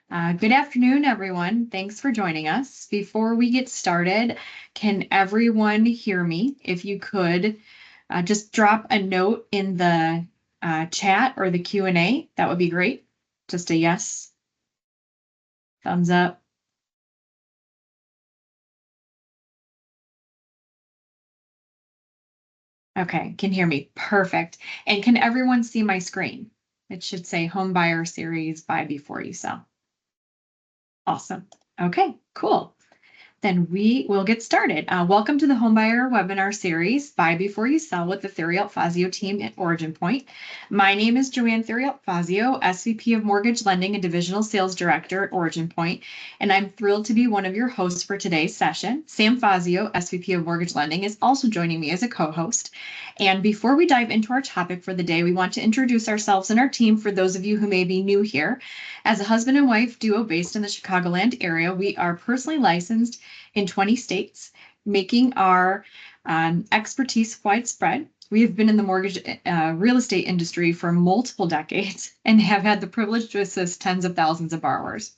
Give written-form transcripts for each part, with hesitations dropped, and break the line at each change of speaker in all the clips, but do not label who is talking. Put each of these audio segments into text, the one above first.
Good afternoon, everyone. Thanks for joining us. Before we get started, can everyone hear me? If you could, just drop a note in the chat or the Q&A. That would be great. Just a yes, thumbs up. Okay, can hear me. Perfect. And can everyone see my screen? It should say Homebuyer Series Buy Before You Sell. Awesome. Okay, cool. Then we will get started. Welcome to the Homebuyer webinar series, Buy Before You Sell with the Theriault-Fazio team at Origin Point. My name is Joanne Theriault-Fazio, SVP of Mortgage Lending and Divisional Sales Director at Origin Point, and I'm thrilled to be one of your hosts for today's session. Sam Fazio, SVP of Mortgage Lending, is also joining me as a co-host. And before we dive into our topic for the day, we want to introduce ourselves and our team for those of you who may be new here. As a husband and wife duo based in the Chicagoland area, we are personally licensed in 20 states, making our expertise widespread. We have been in the mortgage real estate industry for multiple decades and have had the privilege to assist tens of thousands of borrowers.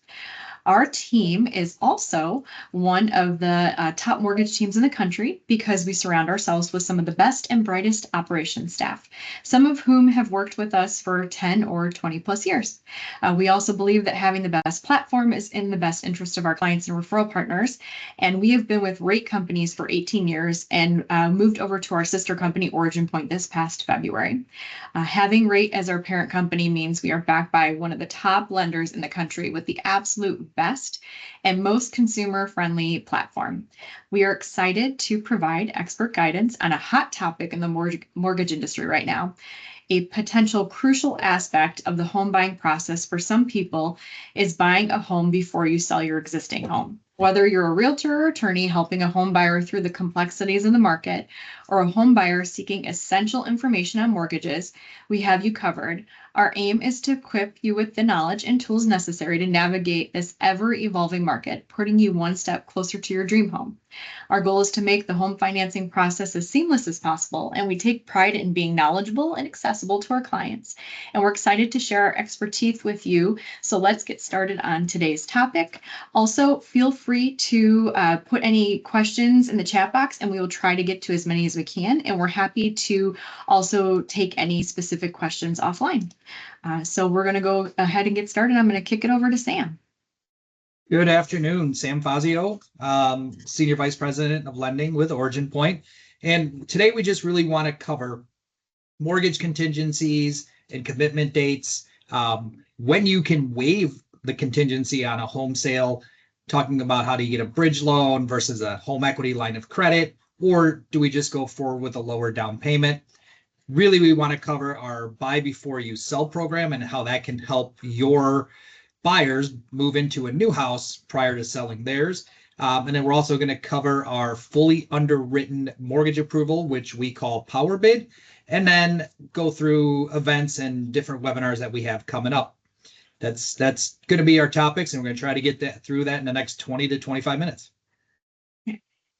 Our team is also one of the top mortgage teams in the country because we surround ourselves with some of the best and brightest operations staff, some of whom have worked with us for 10 or 20 plus years. We also believe that having the best platform is in the best interest of our clients and referral partners. And we have been with Rate Companies for 18 years and moved over to our sister company, Origin Point, this past February. Having Rate as our parent company means we are backed by one of the top lenders in the country with the absolute best and most consumer-friendly platform. We are excited to provide expert guidance on a hot topic in the mortgage industry right now. A potential crucial aspect of the home buying process for some people is buying a home before you sell your existing home. Whether you're a realtor or attorney helping a home buyer through the complexities of the market, or a home buyer seeking essential information on mortgages, we have you covered. Our aim is to equip you with the knowledge and tools necessary to navigate this ever-evolving market, putting you one step closer to your dream home. Our goal is to make the home financing process as seamless as possible, and we take pride in being knowledgeable and accessible to our clients. And we're excited to share our expertise with you. So let's get started on today's topic. Also, feel free to put any questions in the chat box, and we will try to get to as many as we can. And we're happy to also take any specific questions offline. So we're going to go ahead and get started. I'm going to kick it over to Sam.
Good afternoon, Sam Fazio, Senior Vice President of Lending with Origin Point. And today we just really want to cover mortgage contingencies and commitment dates, when you can waive the contingency on a home sale, talking about how do you get a bridge loan versus a home equity line of credit, or do we just go forward with a lower down payment? Really, we want to cover our Buy Before You Sell program and how that can help your buyers move into a new house prior to selling theirs. And then we're also going to cover our fully underwritten mortgage approval, which we call Power Bid, and then go through events and different webinars that we have coming up. That's going to be our topics, and we're going to try to get through that in the next 20 to 25 minutes.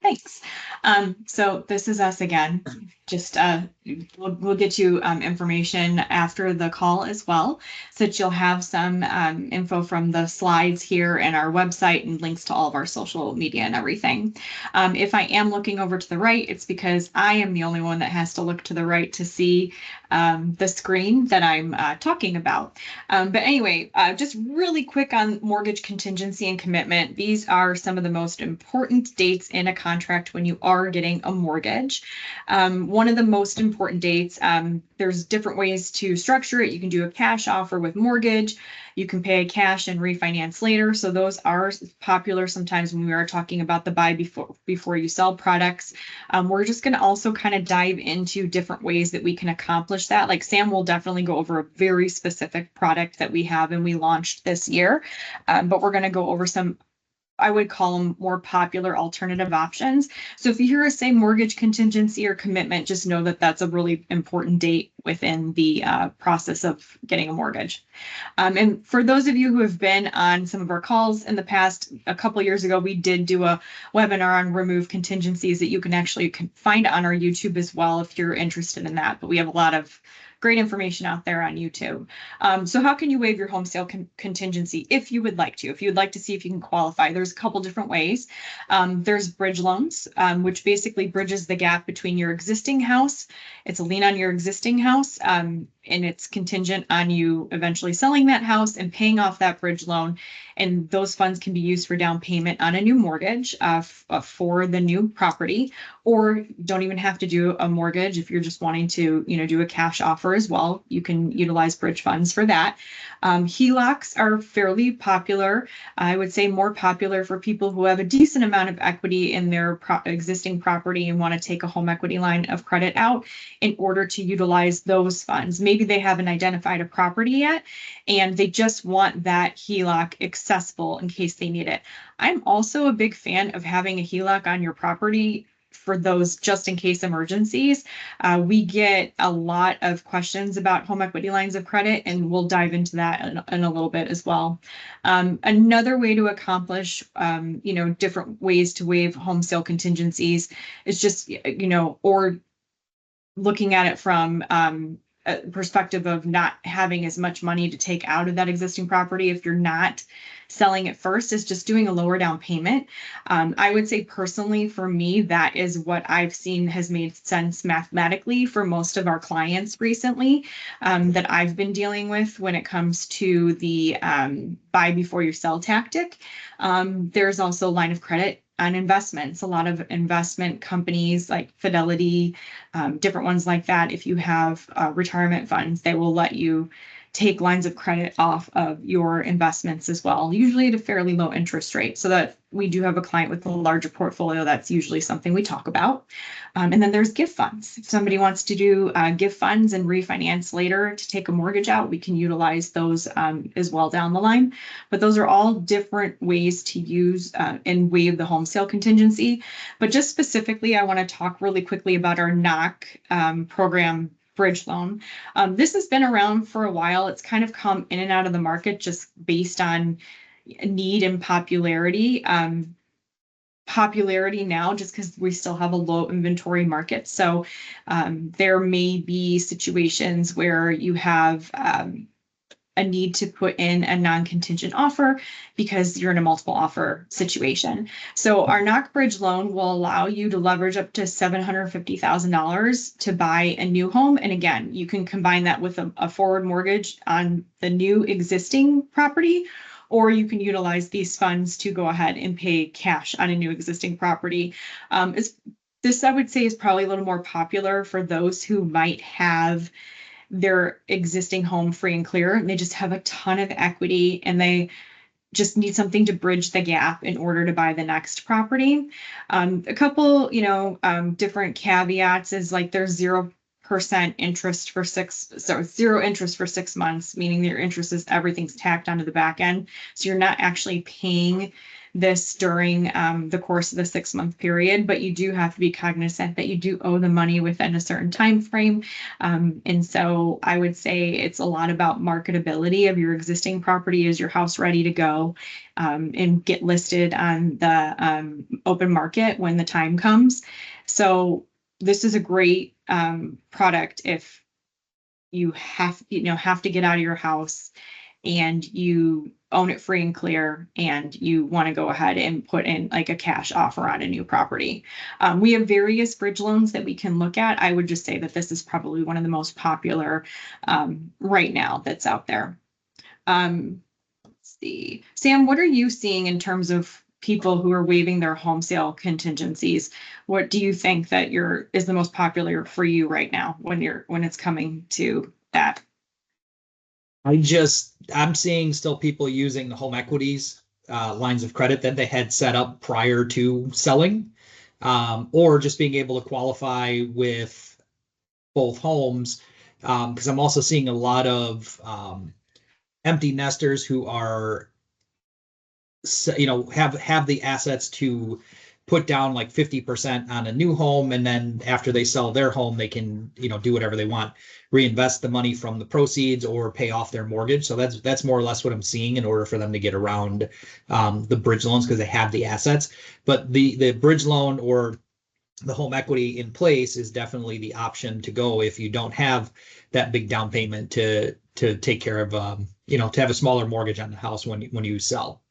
Thanks. So this is us again. Just we'll get you information after the call as well, so that you'll have some info from the slides here and our website and links to all of our social media and everything. If I am looking over to the right, it's because I am the only one that has to look to the right to see the screen that I'm talking about. But anyway, just really quick on mortgage contingency and commitment. These are some of the most important dates in a contract when you are getting a mortgage. One of the most important dates, there's different ways to structure it. You can do a cash offer with mortgage. You can pay cash and refinance later. So those are popular sometimes when we are talking about the buy before you sell products. We're just going to also kind of dive into different ways that we can accomplish that. Like Sam will definitely go over a very specific product that we have and we launched this year. But we're going to go over some, I would call them, more popular alternative options. So if you hear us say mortgage contingency or commitment, just know that that's a really important date within the process of getting a mortgage. And for those of you who have been on some of our calls in the past, a couple years ago, we did do a webinar on remove contingencies that you can actually find on our YouTube as well if you're interested in that. But we have a lot of great information out there on YouTube. So how can you waive your home sale contingency if you would like to? If you'd like to see if you can qualify, there's a couple different ways. There's bridge loans, which basically bridges the gap between your existing house. It's a lien on your existing house, and it's contingent on you eventually selling that house and paying off that bridge loan. And those funds can be used for down payment on a new mortgage for the new property, or don't even have to do a mortgage. If you're just wanting to, do a cash offer as well, you can utilize bridge funds for that. HELOCs are fairly popular. I would say more popular for people who have a decent amount of equity in their existing property and want to take a home equity line of credit out in order to utilize those funds. Maybe they haven't identified a property yet and they just want that HELOC accessible in case they need it. I'm also a big fan of having a HELOC on your property for those just in case emergencies. We get a lot of questions about home equity lines of credit, and we'll dive into that in a little bit as well. Another way to accomplish, different ways to waive home sale contingencies is just, or looking at it from a perspective of not having as much money to take out of that existing property if you're not selling it first, is just doing a lower down payment. I would say personally for me, that is what I've seen has made sense mathematically for most of our clients recently, that I've been dealing with when it comes to the buy before you sell tactic. There's also line of credit on investments. A lot of investment companies like Fidelity, different ones like that, if you have retirement funds, they will let you take lines of credit off of your investments as well, usually at a fairly low interest rate. So that we do have a client with a larger portfolio, that's usually something we talk about. And then there's gift funds. If somebody wants to do gift funds and refinance later to take a mortgage out, we can utilize those as well down the line. But those are all different ways to use and waive the home sale contingency. But just specifically, I want to talk really quickly about our NOC program bridge loan. This has been around for a while. It's kind of come in and out of the market just based on need and popularity. Popularity now just because we still have a low inventory market. So there may be situations where you have a need to put in a non-contingent offer because you're in a multiple offer situation. So our NOC bridge loan will allow you to leverage up to $750,000 to buy a new home. And again, you can combine that with a forward mortgage on the new existing property, or you can utilize these funds to go ahead and pay cash on a new existing property. This, I would say, is probably a little more popular for those who might have their existing home free and clear, and they just have a ton of equity and they just need something to bridge the gap in order to buy the next property. A couple, different caveats is like there's 0% interest for zero interest for 6 months, meaning your interest is everything's tacked onto the back end. So you're not actually paying this during the course of the 6-month period, but you do have to be cognizant that you do owe the money within a certain time frame. And so I would say it's a lot about marketability of your existing property. Is your house ready to go and get listed on the open market when the time comes? So this is a great product if you have to get out of your house and you own it free and clear and you want to go ahead and put in like a cash offer on a new property. We have various bridge loans that we can look at. I would just say that this is probably one of the most popular right now that's out there. Let's see. Sam, what are you seeing in terms of people who are waiving their home sale contingencies? What do you think that is the most popular for you right now when it's coming to that?
I'm seeing still people using the home equities lines of credit that they had set up prior to selling, or just being able to qualify with both homes. Because I'm also seeing a lot of empty nesters who are, have the assets to put down like 50% on a new home, and then after they sell their home, they can do whatever they want, reinvest the money from the proceeds or pay off their mortgage. So that's more or less what I'm seeing in order for them to get around the bridge loans, because they have the assets. But the bridge loan or the home equity in place is definitely the option to go if you don't have that big down payment to take care of, to have a smaller mortgage on the house when you sell.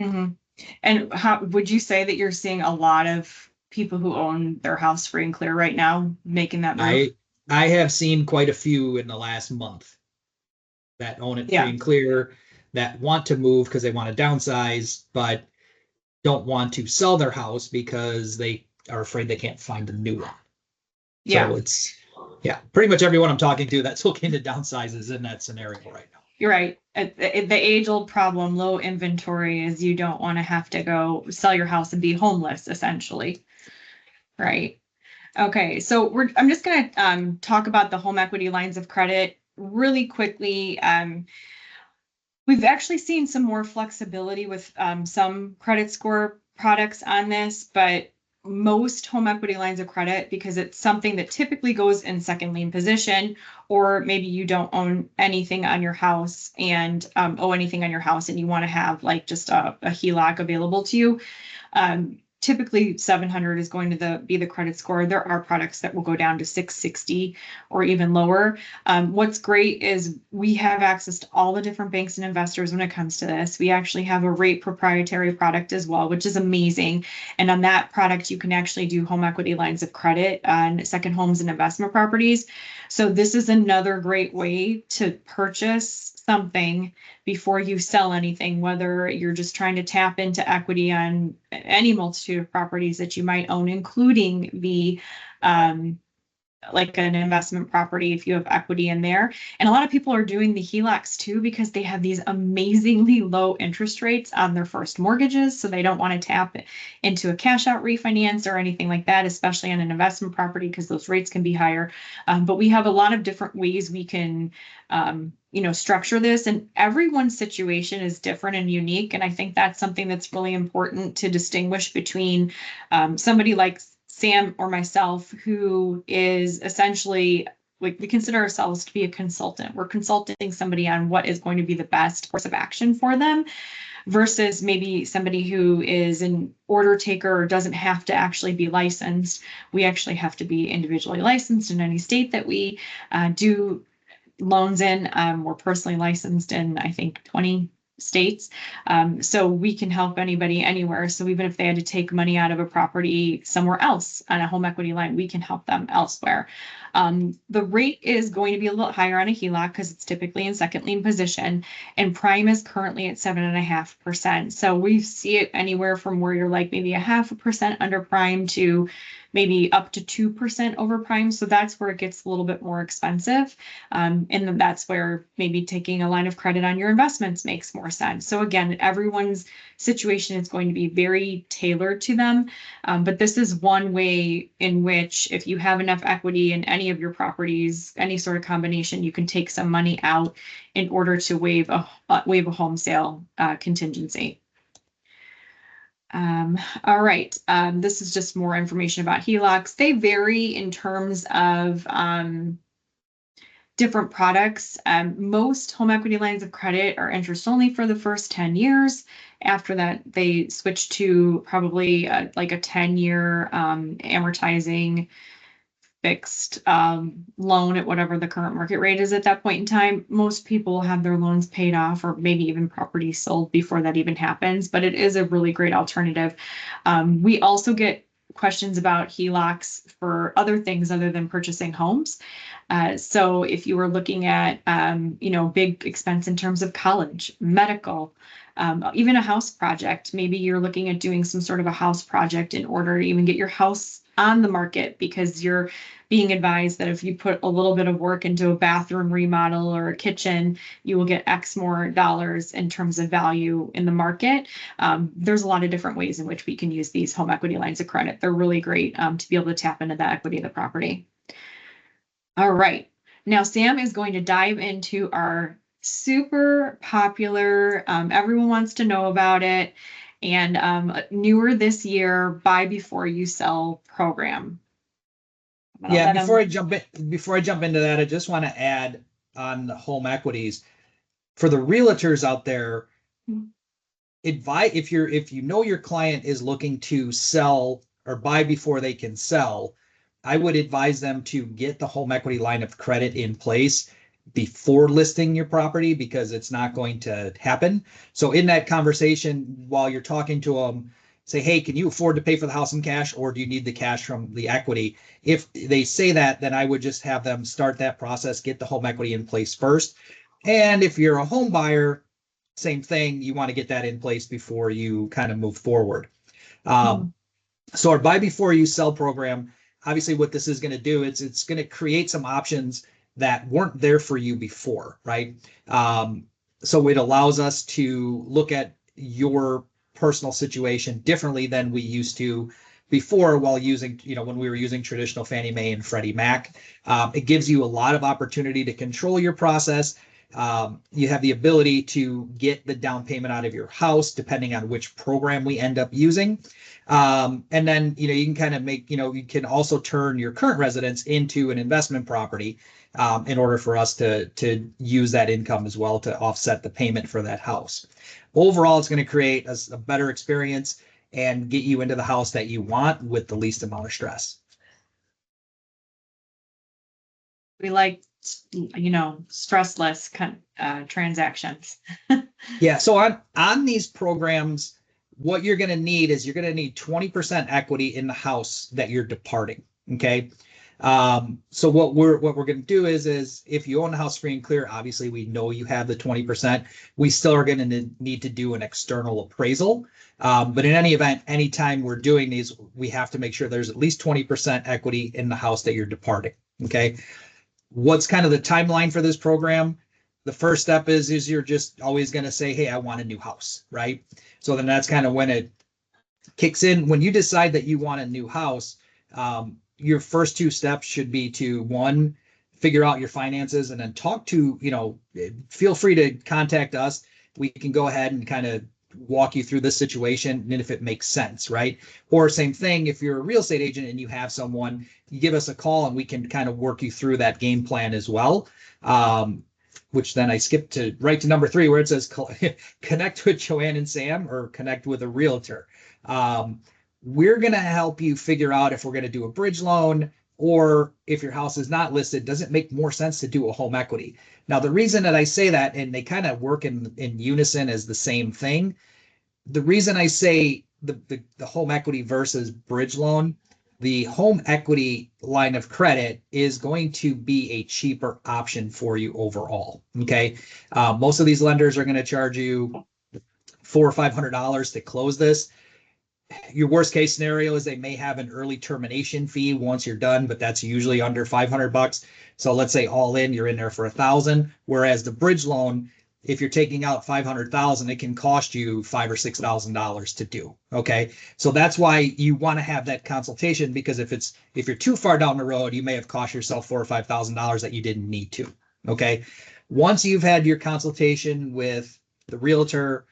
Mhm. And how would you say that you're seeing a lot of people who own their house free and clear right now making that move?
I have seen quite a few in the last month that own it free
Yeah.
and clear, that want to move because they want to downsize, but don't want to sell their house because they are afraid they can't find a new one.
Yeah.
So yeah, pretty much everyone I'm talking to that's looking to downsize is in that scenario right now.
You're right. The age-old problem, low inventory, is you don't want to have to go sell your house and be homeless, essentially. Right. Okay. So I'm just going to talk about the home equity lines of credit really quickly. We've actually seen some more flexibility with some credit score products on this, but most home equity lines of credit, because it's something that typically goes in second lien position, or maybe you don't own anything on your house and owe anything on your house and you want to have like just a HELOC available to you. Typically 700 is going to be the credit score. There are products that will go down to 660 or even lower. What's great is we have access to all the different banks and investors when it comes to this. We actually have a rate proprietary product as well, which is amazing. And on that product, you can actually do home equity lines of credit on second homes and investment properties. So this is another great way to purchase something before you sell anything, whether you're just trying to tap into equity on any multitude of properties that you might own, including the like an investment property if you have equity in there. And a lot of people are doing the HELOCs too because they have these amazingly low interest rates on their first mortgages. So they don't want to tap into a cash out refinance or anything like that, especially on an investment property because those rates can be higher. But we have a lot of different ways we can structure this, and everyone's situation is different and unique. And I think that's something that's really important to distinguish between somebody like Sam or myself, who is essentially, we consider ourselves to be a consultant. We're consulting somebody on what is going to be the best course of action for them versus maybe somebody who is an order taker or doesn't have to actually be licensed. We actually have to be individually licensed in any state that we do loans in. We're personally licensed in, I think, 20 states. So we can help anybody anywhere. So even if they had to take money out of a property somewhere else on a home equity line, we can help them elsewhere. The rate is going to be a little higher on a HELOC because it's typically in second lien position, and prime is currently at 7.5%. So we see it anywhere from where you're like maybe 0.5% under prime to maybe up to 2% over prime. So that's where it gets a little bit more expensive. And then that's where maybe taking a line of credit on your investments makes more sense. So again, everyone's situation is going to be very tailored to them. But this is one way in which if you have enough equity in any of your properties, any sort of combination, you can take some money out in order to waive a home sale contingency. All right. This is just more information about HELOCs. They vary in terms of different products. Most home equity lines of credit are interest only for the first 10 years. After that, they switch to probably like a 10-year amortizing fixed loan at whatever the current market rate is at that point in time. Most people have their loans paid off or maybe even property sold before that even happens, but it is a really great alternative. We also get questions about HELOCs for other things other than purchasing homes. So if you were looking at, big expense in terms of college, medical, even a house project, maybe you're looking at doing some sort of a house project in order to even get your house on the market because you're being advised that if you put a little bit of work into a bathroom remodel or a kitchen, you will get X more dollars in terms of value in the market. There's a lot of different ways in which we can use these home equity lines of credit. They're really great to be able to tap into the equity of the property. All right. Now, Sam is going to dive into our super popular, everyone wants to know about it, and newer this year, buy before you sell program.
Yeah, before I jump into that, I just want to add on the home equities for the realtors out there. Advise if you know your client is looking to sell or buy before they can sell, I would advise them to get the home equity line of credit in place before listing your property, because it's not going to happen. So in that conversation, while you're talking to them, say, hey, can you afford to pay for the house in cash, or do you need the cash from the equity? If they say that, then I would just have them start that process, get the home equity in place first. And if you're a home buyer, same thing, you want to get that in place before you kind of move forward. Um, so our buy before you sell program, obviously what this is going to do, it's going to create some options that weren't there for you before, right? So it allows us to look at your personal situation differently than we used to before, while using, when we were using traditional Fannie Mae and Freddie Mac. It gives you a lot of opportunity to control your process. You have the ability to get the down payment out of your house, depending on which program we end up using. And then, you can kind of make, you can also turn your current residence into an investment property, in order for us to use that income as well to offset the payment for that house. Overall, it's going to create a better experience and get you into the house that you want with the least amount of stress.
We like, stressless transactions.
Yeah. So on these programs, what you're going to need is you're going to need 20% equity in the house that you're departing. Okay. So what we're going to do is if you own the house free and clear, obviously we know you have the 20%. We still are going to need to do an external appraisal. But in any event, anytime we're doing these, we have to make sure there's at least 20% equity in the house that you're departing. Okay. What's kind of the timeline for this program? The first step is you're just always going to say, hey, I want a new house, right? So then that's kind of when it kicks in. When you decide that you want a new house, your first two steps should be to, one, figure out your finances, and then talk to, feel free to contact us. We can go ahead and kind of walk you through this situation and if it makes sense, right? Or same thing, if you're a real estate agent and you have someone, you give us a call and we can kind of work you through that game plan as well. Which then I skipped to right to number 3, where it says connect with Joanne and Sam, or connect with a realtor. We're going to help you figure out if we're going to do a bridge loan, or if your house is not listed, does it make more sense to do a home equity? Now, the reason that I say that, and they kind of work in unison as the same thing, the reason I say the home equity versus bridge loan, the home equity line of credit is going to be a cheaper option for you overall. Okay. Most of these lenders are going to charge you $400 or $500 to close this. Your worst case scenario is they may have an early termination fee once you're done, but that's usually under $500. So let's say all in, you're in there for $1,000. Whereas the bridge loan, if you're taking out $500,000, it can cost you $5,000 or $6,000 to do. Okay. So that's why you want to have that consultation, because if you're too far down the road, you may have cost yourself $4,000 or $5,000 that you didn't need to. Okay. Once you've had your consultation with the realtor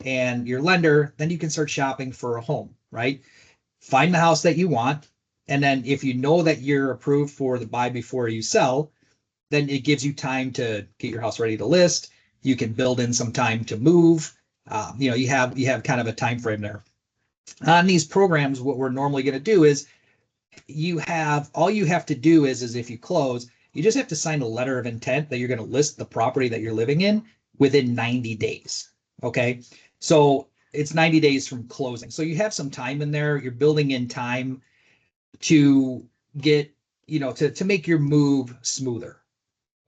and your lender, then you can start shopping for a home, right? Find the house that you want. And then if you know that you're approved for the buy before you sell, then it gives you time to get your house ready to list. You can build in some time to move. You have kind of a time frame there. On these programs, what we're normally going to do is all you have to do is if you close, you just have to sign a letter of intent that you're going to list the property that you're living in within 90 days. Okay. So it's 90 days from closing. So you have some time in there. You're building in time to get, to make your move smoother.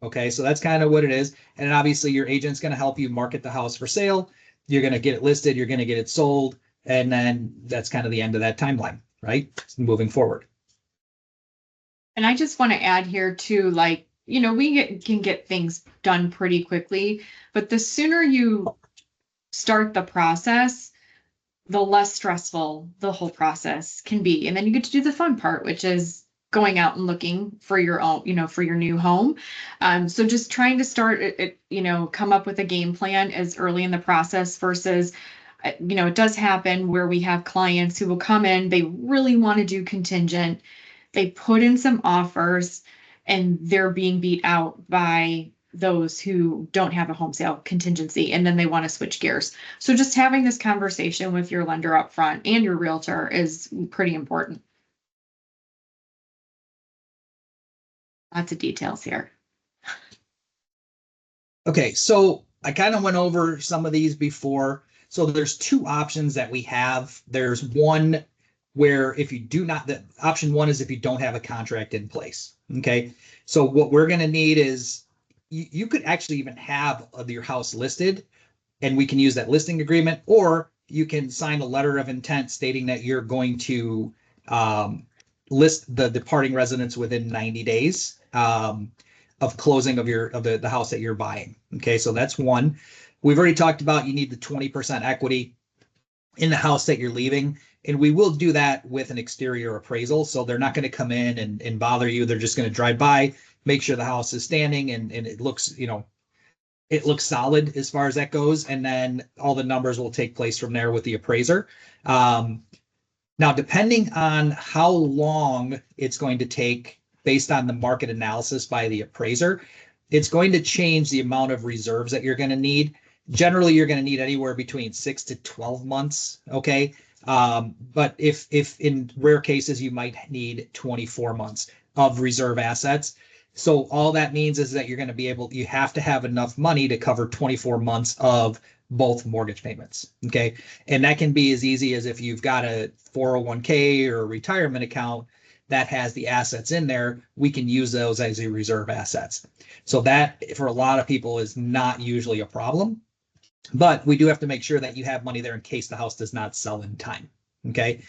Okay. So that's kind of what it is. And obviously your agent's going to help you market the house for sale. You're going to get it listed. You're going to get it sold. And then that's kind of the end of that timeline, right? Moving forward.
And I just want to add here too, we can get things done pretty quickly, but the sooner you start the process, the less stressful the whole process can be. And then you get to do the fun part, which is going out and looking for your own, for your new home. So just trying to start it, come up with a game plan as early in the process versus, it does happen where we have clients who will come in, they really want to do contingent. They put in some offers and they're being beat out by those who don't have a home sale contingency and then they want to switch gears. So just having this conversation with your lender up front and your realtor is pretty important. Lots of details here.
Okay, so I kind of went over some of these before. So there's two options that we have. There's one where if you do not, the option one is if you don't have a contract in place. Okay, so what we're going to need is you could actually even have your house listed and we can use that listing agreement, or you can sign a letter of intent stating that you're going to list the departing residents within 90 days of closing of the house that you're buying. Okay, so that's one. We've already talked about you need the 20% equity in the house that you're leaving. And we will do that with an exterior appraisal. So they're not going to come in and bother you. They're just going to drive by, make sure the house is standing and it looks, it looks solid as far as that goes. And then all the numbers will take place from there with the appraiser. Now, depending on how long it's going to take based on the market analysis by the appraiser, it's going to change the amount of reserves that you're going to need. Generally, you're going to need anywhere between 6 to 12 months. Okay. But if in rare cases, you might need 24 months of reserve assets. So all that means is that you're going to be you have to have enough money to cover 24 months of both mortgage payments. Okay. And that can be as easy as if you've got a 401k or a retirement account that has the assets in there, we can use those as a reserve assets. So that for a lot of people is not usually a problem, but we do have to make sure that you have money there in case the house does not sell in time. Okay.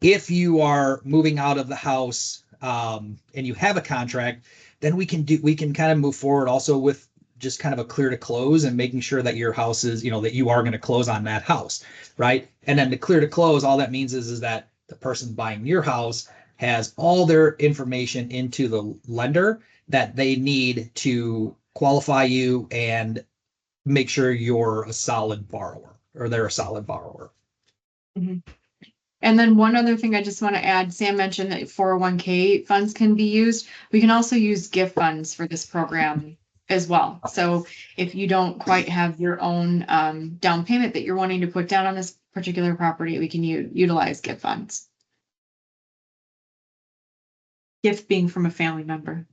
If you are moving out of the house and you have a contract, then we can kind of move forward also with just kind of a clear to close and making sure that your house is, that you are going to close on that house, right? And then the clear to close, all that means is that the person buying your house has all their information into the lender that they need to qualify you and make sure you're a solid borrower or they're a solid borrower.
Mm-hmm. And then one other thing I just want to add, Sam mentioned that 401k funds can be used. We can also use gift funds for this program as well. So if you don't quite have your own down payment that you're wanting to put down on this particular property, we can utilize gift funds. Gift being from a family member.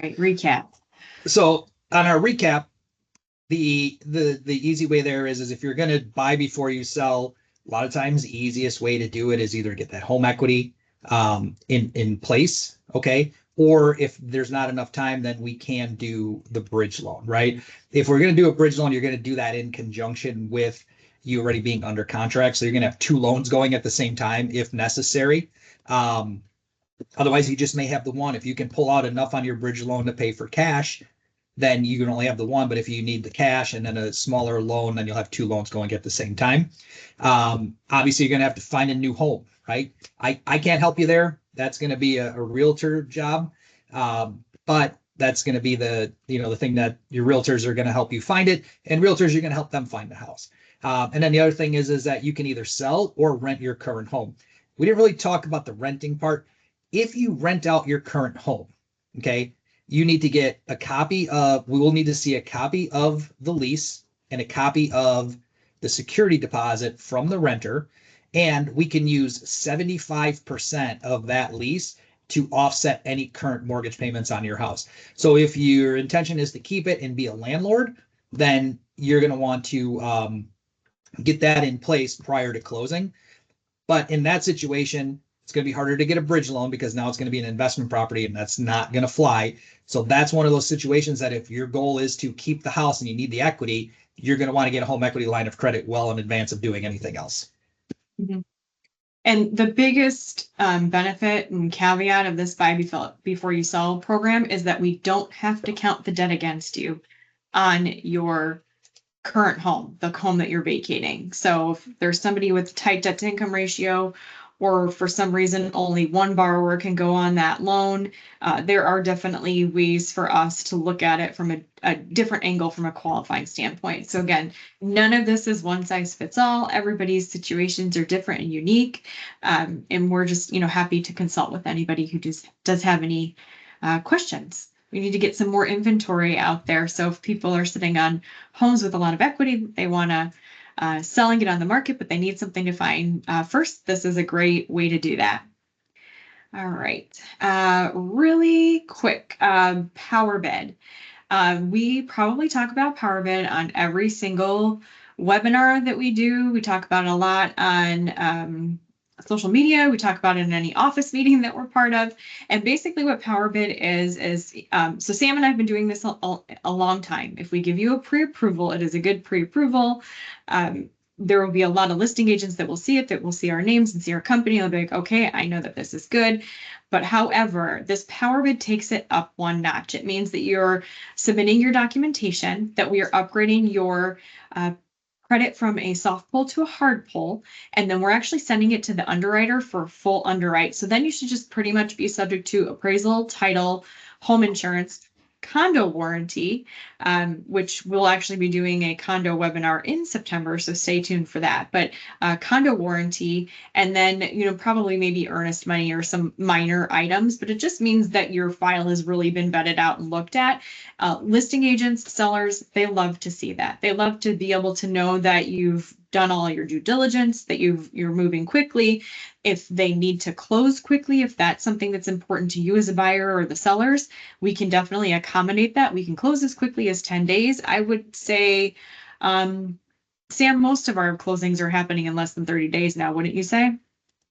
Right, recap.
So on our recap, the easy way there is if you're going to buy before you sell, a lot of times the easiest way to do it is either get that home equity in place, okay? Or if there's not enough time, then we can do the bridge loan, right? If we're going to do a bridge loan, you're going to do that in conjunction with you already being under contract. So you're going to have two loans going at the same time if necessary. Otherwise, you just may have the one. If you can pull out enough on your bridge loan to pay for cash, then you can only have the one. But if you need the cash and then a smaller loan, then you'll have two loans going at the same time. Obviously, you're going to have to find a new home, right? I can't help you there. That's going to be a realtor job. But that's going to be the thing that your realtors are going to help you find it, and realtors, you're going to help them find the house. And then the other thing is that you can either sell or rent your current home. We didn't really talk about the renting part. If you rent out your current home, okay, you need to get a copy of, we will need to see a copy of the lease and a copy of the security deposit from the renter. And we can use 75% of that lease to offset any current mortgage payments on your house. So if your intention is to keep it and be a landlord, then you're going to want to get that in place prior to closing. But in that situation, it's going to be harder to get a bridge loan because now it's going to be an investment property and that's not going to fly. So that's one of those situations that if your goal is to keep the house and you need the equity, you're going to want to get a home equity line of credit well in advance of doing anything else.
Mm-hmm. And the biggest benefit and caveat of this buy before you sell program is that we don't have to count the debt against you on your current home, the home that you're vacating. So if there's somebody with tight debt to income ratio, or for some reason only one borrower can go on that loan, there are definitely ways for us to look at it from a different angle from a qualifying standpoint. So again, none of this is one size fits all. Everybody's situations are different and unique. And we're just, happy to consult with anybody who does have any questions. We need to get some more inventory out there. So if people are sitting on homes with a lot of equity, they want to selling it on the market, but they need something to find first, this is a great way to do that. All right, really quick, power bid. We probably talk about power bid on every single webinar that we do. We talk about it a lot on social media. We talk about it in any office meeting that we're part of. And basically what power bid is so Sam and I have been doing this a long time. If we give you a pre-approval, it is a good pre-approval. There will be a lot of listing agents that will see it, that will see our names and see our company. They'll be like, okay, I know that this is good. But however, this power bid takes it up one notch. It means that you're submitting your documentation, that we are upgrading your credit from a soft pull to a hard pull, and then we're actually sending it to the underwriter for full underwrite. So then you should just pretty much be subject to appraisal, title, home insurance, condo warranty, which we'll actually be doing a condo webinar in September, so stay tuned for that. But condo warranty, and then probably maybe earnest money or some minor items, but it just means that your file has really been vetted out and looked at. Listing agents, sellers, they love to see that. They love to be able to know that you've done all your due diligence, that you're moving quickly. If they need to close quickly, if that's something that's important to you as a buyer or the sellers, we can definitely accommodate that. We can close as quickly as 10 days. I would say, Sam, most of our closings are happening in less than 30 days now, wouldn't you say?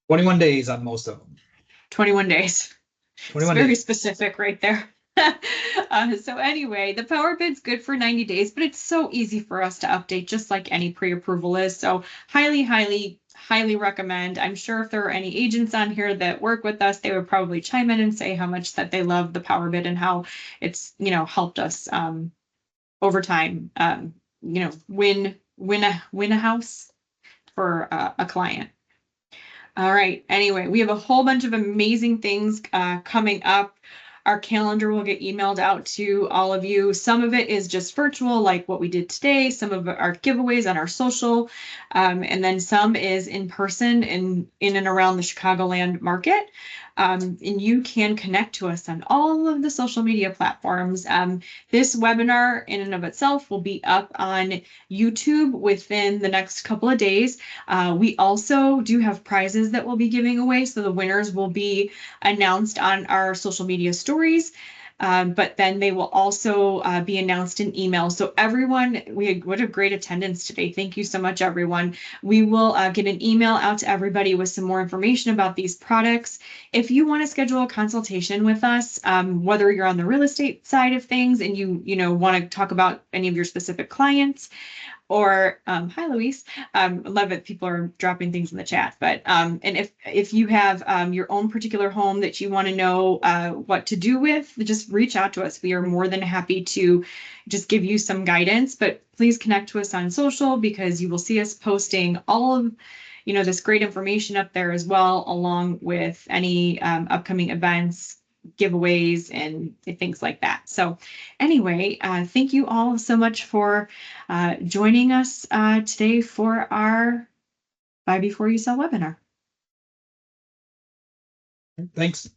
21 days on most of them.
21 days.
21
it's very
days.
specific right there. So anyway, the power bid's good for 90 days, but it's so easy for us to update, just like any pre-approval is. So highly, highly, highly recommend. I'm sure if there are any agents on here that work with us, they would probably chime in and say how much that they love the power bid and how it's, helped us over time, win a house for a client. All right. Anyway, we have a whole bunch of amazing things coming up. Our calendar will get emailed out to all of you. Some of it is just virtual, like what we did today. Some of it are giveaways on our social. And then some is in person in and around the Chicagoland market. And you can connect to us on all of the social media platforms. This webinar in and of itself will be up on YouTube within the next couple of days. We also do have prizes that we'll be giving away. So the winners will be announced on our social media stories. But then they will also be announced in email. So everyone, what a great attendance today. Thank you so much, everyone. We will get an email out to everybody with some more information about these products. If you want to schedule a consultation with us, whether you're on the real estate side of things and you want to talk about any of your specific clients, or hi Luis, love it. People are dropping things in the chat. But and if you have your own particular home that you want to know what to do with, just reach out to us. We are more than happy to just give you some guidance. But please connect to us on social, because you will see us posting all of this great information up there as well, along with any upcoming events, giveaways, and things like that. So anyway, thank you all so much for joining us today for our Buy Before You Sell webinar.
Thanks.